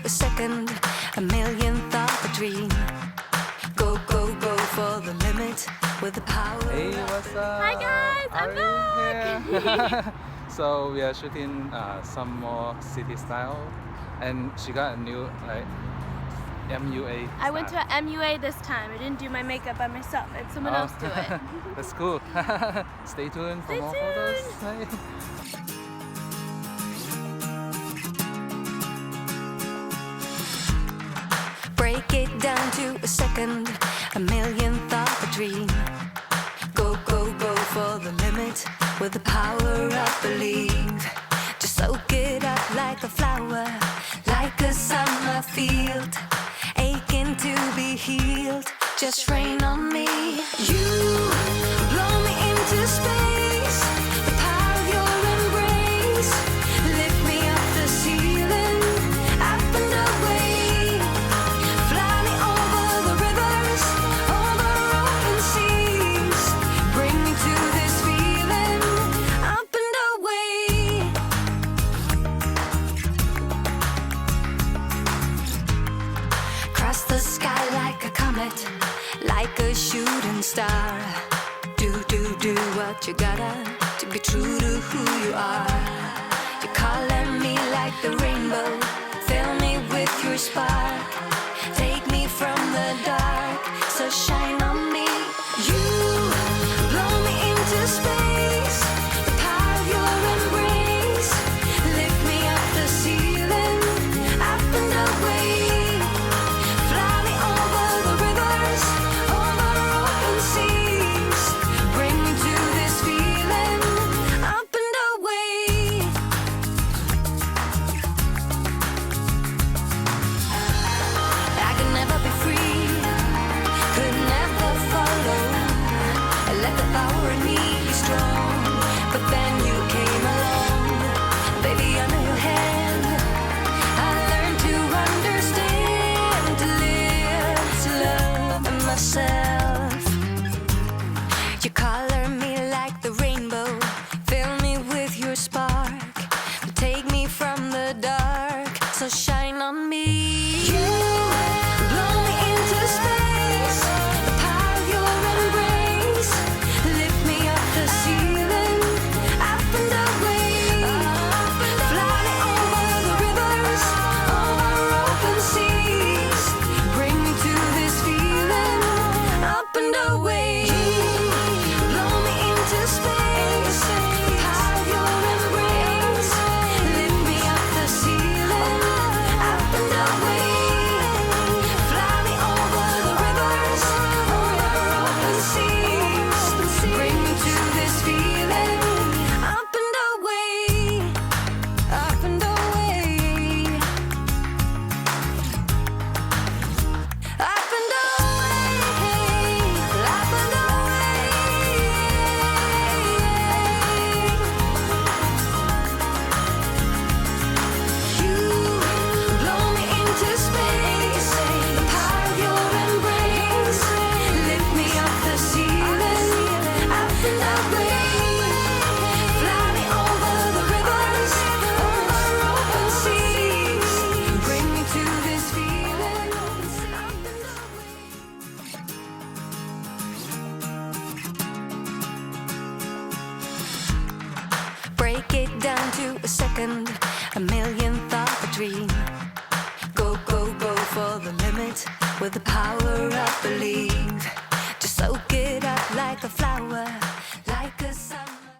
a second, a millionth of a dream. Go, go, go for the limit with the power. Hey, what's up? Hi guys, I'm back! So we are shooting some more city style, and she got a new MUA I went to a MUA this time. I didn't do my makeup by myself. I had someone else do it. That's cool. Stay tuned for more photos. Break it down to a second, a millionth of a dream. Go, go, go for the limit with the power of belief. Just soak it up like a flower, like a summer field, aching to be healed. Just rain on me. You blow me into space, the power of your embrace. Lift me up the ceiling, up and away. Fly me over the rivers, over open seas. Bring me to this feeling, up and away. Cross the sky like a comet, like a shooting star. Do what you gotta to be true to who you are. You're calling me like the rainbow, fill me with your spark. Take me from the dark, so shine on me. You blow me into space, the power of your embrace. Lift me up the ceiling, up and away. Fly me over the rivers, over open seas. Bring me to this feeling, up and away. I could never be free, could never follow. I let the power in me be strong, but then you came along. Baby, under your hand, I learned to understand, to live, to love myself. You color me like the rainbow, fill me with your spark. Take me from the dark, so shine on me. You blow me into space, the power of your embrace. Lift me up the ceiling, up and away. Fly me over the rivers, over open seas. Bring me to this feeling, up and away. Blow me into space, the power of your embrace. Lift me up the ceiling, up and away. Fly me over the rivers, over open seas. Bring me to this feeling, up and away, up and away, up and away, up and away. You blow me into space, the power of your embrace. Lift me up the ceiling, up and away. Fly me over the rivers, over open seas. Bring me to this feeling, up and away. Break it down to a second, a millionth of a dream. Go, go, go for the limit with the power of belief.